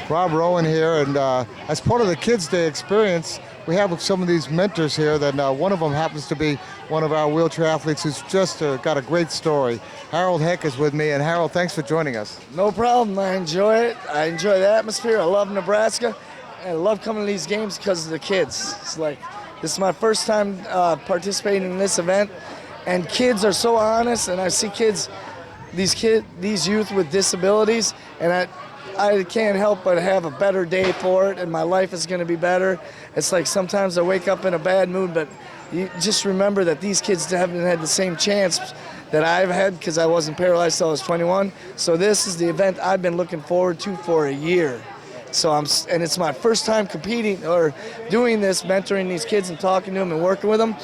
Rob Rowan here, and as part of the Kids Day experience, we have some of these mentors here. That one of them happens to be one of our wheelchair athletes who's just got a great story. Harold Heck is with me, and Harold, thanks for joining us. No problem. I enjoy it. I enjoy the atmosphere. I love Nebraska. I love coming to these games because of the kids. It's like this is my first time participating in this event, and kids are so honest. And I see these youth with disabilities, and I can't help but have a better day for it, and my life is going to be better. It's like sometimes I wake up in a bad mood, but you just remember that these kids haven't had the same chance that I've had because I wasn't paralyzed till I was 21. So this is the event I've been looking forward to for a year. And it's my first time competing or doing this, mentoring these kids and talking to them and working with them,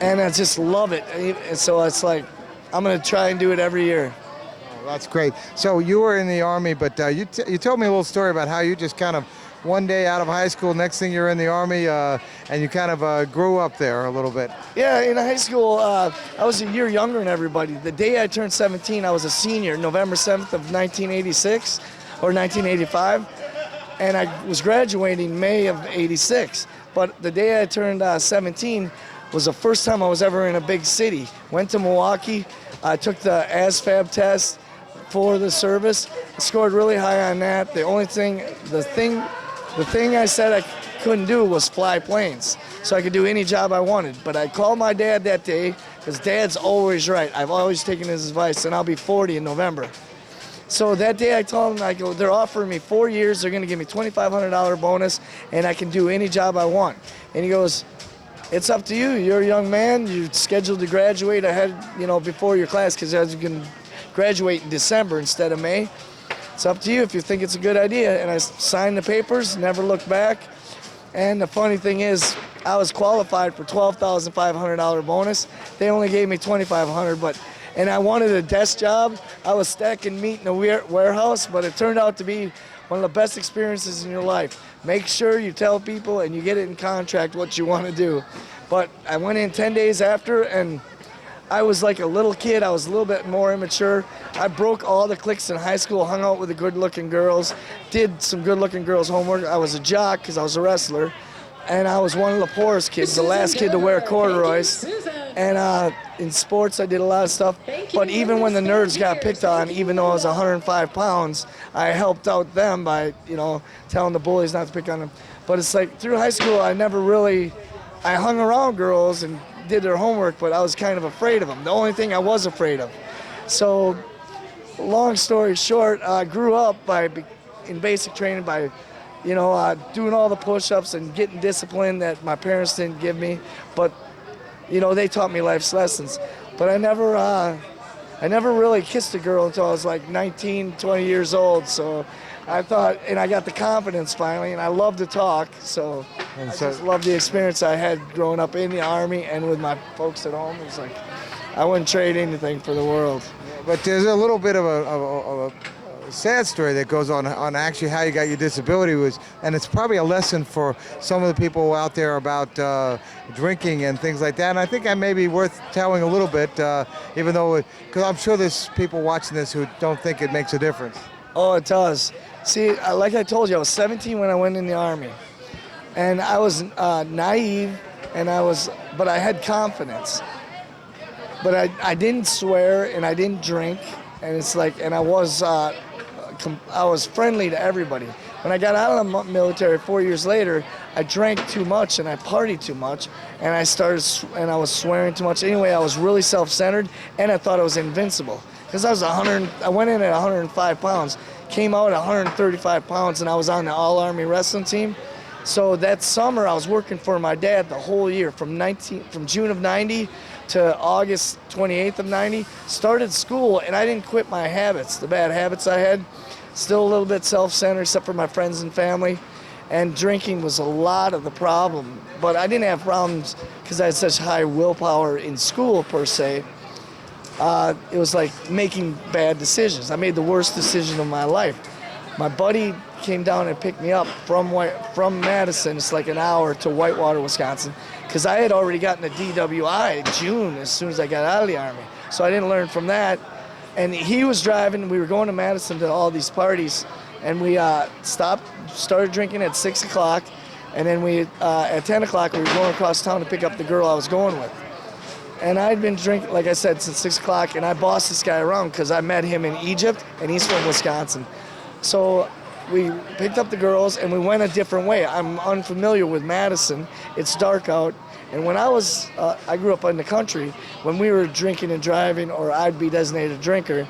and I just love it. And so it's like I'm going to try and do it every year. That's great. So you were in the Army, but you told me a little story about how you just kind of one day out of high school, next thing you're in the Army, and you kind of grew up there a little bit. Yeah, in high school, I was a year younger than everybody. The day I turned 17, I was a senior, November 7th of 1986 or 1985, and I was graduating May of 86. But the day I turned 17 was the first time I was ever in a big city. Went to Milwaukee, I took the ASVAB test for the service, scored really high on that. The thing I said I couldn't do was fly planes, so I could do any job I wanted. But I called my dad that day, because Dad's always right. I've always taken his advice, and I'll be 40 in November. So that day I told him, I go, they're offering me 4 years, they're gonna give me $2,500 bonus, and I can do any job I want. And he goes, it's up to you. You're a young man, you're scheduled to graduate ahead, before your class, because you can graduate in December instead of May. It's up to you if you think it's a good idea. And I signed the papers, never looked back. And the funny thing is, I was qualified for $12,500 bonus. They only gave me $2,500, and I wanted a desk job. I was stacking meat in a warehouse, but it turned out to be one of the best experiences in your life. Make sure you tell people and you get it in contract what you want to do. But I went in 10 days after, and I was like a little kid. I was a little bit more immature. I broke all the cliques in high school, hung out with the good-looking girls, did some good-looking girls' homework. I was a jock because I was a wrestler, and I was one of the poorest kids, the last kid to wear corduroys. And in sports, I did a lot of stuff. But even when the nerds got picked on, even though I was 105 pounds, I helped out them by, telling the bullies not to pick on them. But it's like through high school, I hung around girls and did their homework, but I was kind of afraid of them. The only thing I was afraid of. So, long story short, I grew up in basic training by, doing all the push-ups and getting discipline that my parents didn't give me. But, they taught me life's lessons. But I never really kissed a girl until I was like 19, 20 years old. So I thought, and I got the confidence finally, and I love to talk. So I just love the experience I had growing up in the Army and with my folks at home. It's like I wouldn't trade anything for the world. But there's a little bit of a sad story that goes on actually how you got your disability and it's probably a lesson for some of the people out there about drinking and things like that. And I think that may be worth telling a little bit, even though, because I'm sure there's people watching this who don't think it makes a difference. Oh, it does. See, like I told you, I was 17 when I went in the Army, and I was naive, but I had confidence. But I didn't swear and I didn't drink, and it's like, and I was friendly to everybody. When I got out of the military 4 years later, I drank too much and I partied too much, and I was swearing too much. Anyway, I was really self-centered, and I thought I was invincible. Because I went in at 105 pounds, came out at 135 pounds, and I was on the All-Army wrestling team. So that summer, I was working for my dad the whole year, from June of 90 to August 28th of 90. Started school, and I didn't quit my habits, the bad habits I had. Still a little bit self-centered, except for my friends and family. And drinking was a lot of the problem. But I didn't have problems because I had such high willpower in school, per se. It was like making bad decisions. I made the worst decision of my life. My buddy came down and picked me up from Madison. It's like an hour to Whitewater, Wisconsin, because I had already gotten a DWI in June as soon as I got out of the Army. So I didn't learn from that. And he was driving. We were going to Madison to all these parties, and we started drinking at 6 o'clock, and then at 10 o'clock we were going across town to pick up the girl I was going with. And I'd been drinking, like I said, since 6 o'clock, and I bossed this guy around because I met him in Egypt, and he's from Wisconsin. So we picked up the girls, and we went a different way. I'm unfamiliar with Madison. It's dark out. And when I grew up in the country, when we were drinking and driving, or I'd be designated a drinker,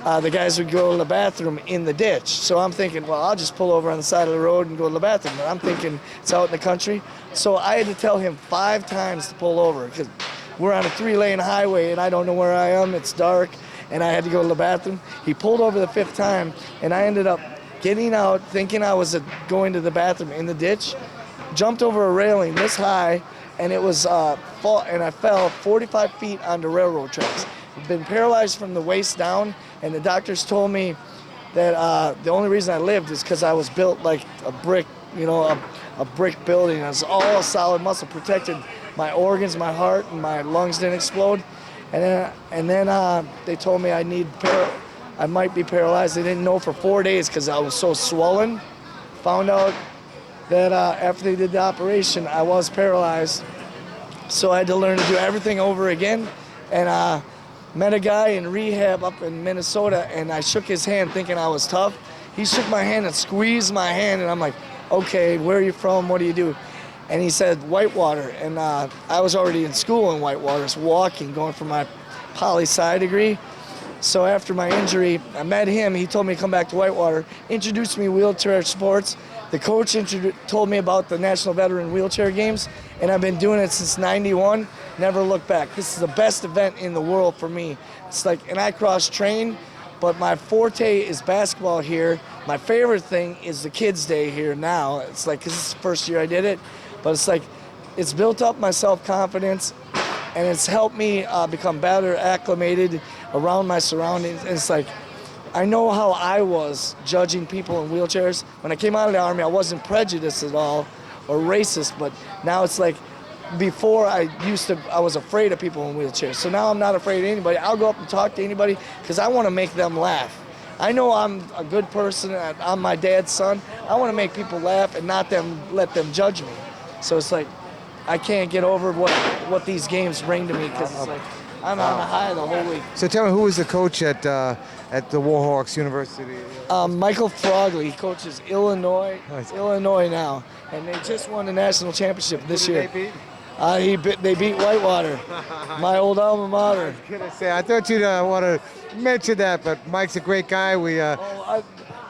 the guys would go to the bathroom in the ditch. So I'm thinking, well, I'll just pull over on the side of the road and go to the bathroom. But I'm thinking it's out in the country. So I had to tell him 5 times to pull over, because we're on a 3-lane highway and I don't know where I am. It's dark and I had to go to the bathroom. He pulled over the 5th time, and I ended up getting out thinking I was going to the bathroom in the ditch, jumped over a railing this high, and it was and I fell 45 feet onto railroad tracks. I've been paralyzed from the waist down, and the doctors told me that the only reason I lived is because I was built like a brick, a brick building. It was all solid muscle, protected my organs, my heart, and my lungs didn't explode. And then they told me I might be paralyzed. They didn't know for 4 days because I was so swollen. Found out that after they did the operation, I was paralyzed. So I had to learn to do everything over again. And met a guy in rehab up in Minnesota, and I shook his hand thinking I was tough. He shook my hand and squeezed my hand, and I'm like, okay, where are you from? What do you do? And he said, Whitewater. And I was already in school in Whitewater, walking, going for my poli-sci degree. So after my injury, I met him. He told me to come back to Whitewater, introduced me to wheelchair sports. The coach told me about the National Veteran Wheelchair Games, and I've been doing it since '91. Never looked back. This is the best event in the world for me. It's like, and I cross-train, but my forte is basketball here. My favorite thing is the Kids' Day here now. It's like, 'cause this is the first year I did it, but it's like, it's built up my self-confidence, and it's helped me become better acclimated around my surroundings. And it's like, I know how I was judging people in wheelchairs. When I came out of the Army, I wasn't prejudiced at all or racist, but now it's like, before I was afraid of people in wheelchairs. So now I'm not afraid of anybody. I'll go up and talk to anybody because I want to make them laugh. I know I'm a good person. I'm my dad's son. I want to make people laugh and not let them judge me. So it's like, I can't get over what these games bring to me because it's like, I'm on a high the whole week. So tell me, who was the coach at the Warhawks University? Michael Frogley. He coaches Illinois now, and they just won the national championship this year. They beat? They beat Whitewater, my old alma mater. I thought you'd want to mention that, but Mike's a great guy.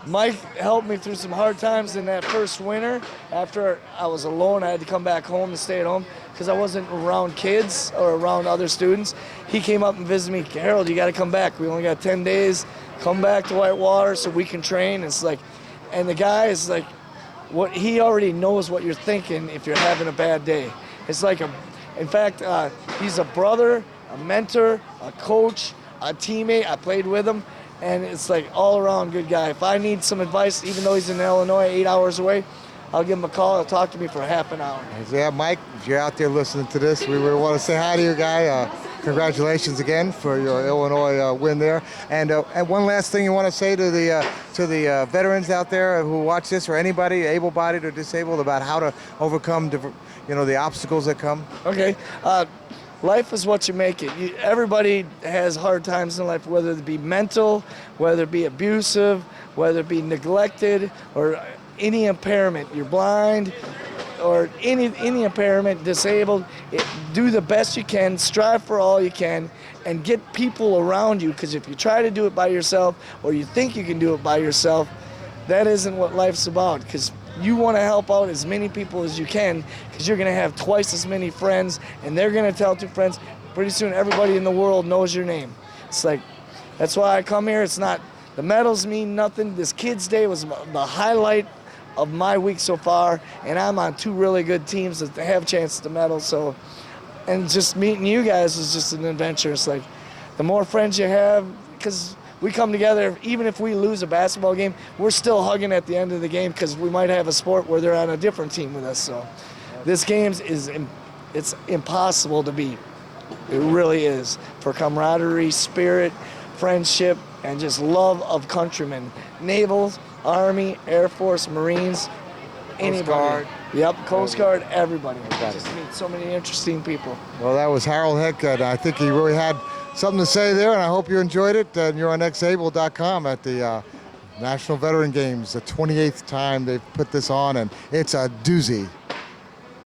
Mike helped me through some hard times in that first winter. After I was alone, I had to come back home and stay at home because I wasn't around kids or around other students. He came up and visited me. Harold, you got to come back. We only got 10 days. Come back to Whitewater so we can train. It's like, and the guy is like, he already knows what you're thinking if you're having a bad day. It's like in fact, he's a brother, a mentor, a coach, a teammate. I played with him, and it's like all around good guy. If I need some advice, even though he's in Illinois, 8 hours away, I'll give him a call. He'll talk to me for half an hour. Yeah, Mike, if you're out there listening to this, we really want to say hi to you, guy. Congratulations again for your Illinois win there. And one last thing you want to say to the veterans out there who watch this, or anybody able-bodied or disabled, about how to overcome the obstacles that come? Okay. Life is what you make it. Everybody has hard times in life, whether it be mental, whether it be abusive, whether it be neglected, or any impairment. You're blind, or any impairment, disabled. Do the best you can, strive for all you can, and get people around you, because if you try to do it by yourself, or you think you can do it by yourself, that isn't what life's about, because you want to help out as many people as you can, because you're going to have twice as many friends, and they're going to tell 2 friends. Pretty soon everybody in the world knows your name. It's like, that's why I come here. It's not, the medals mean nothing. This Kids' Day was the highlight of my week so far, and I'm on 2 really good teams that have chances to medal. So, and just meeting you guys was just an adventure. It's like, the more friends you have, because we come together, even if we lose a basketball game, we're still hugging at the end of the game because we might have a sport where they're on a different team with us. So this game it's impossible to beat. It really is, for camaraderie, spirit, friendship, and just love of countrymen. Naval, Army, Air Force, Marines, anybody. Guard. Yep, Coast Guard, everybody. Just meet so many interesting people. Well, that was Harold Hick, and I think he really had something to say there, and I hope you enjoyed it. And you're on xable.com at the National Veteran Games, the 28th time they've put this on, and it's a doozy.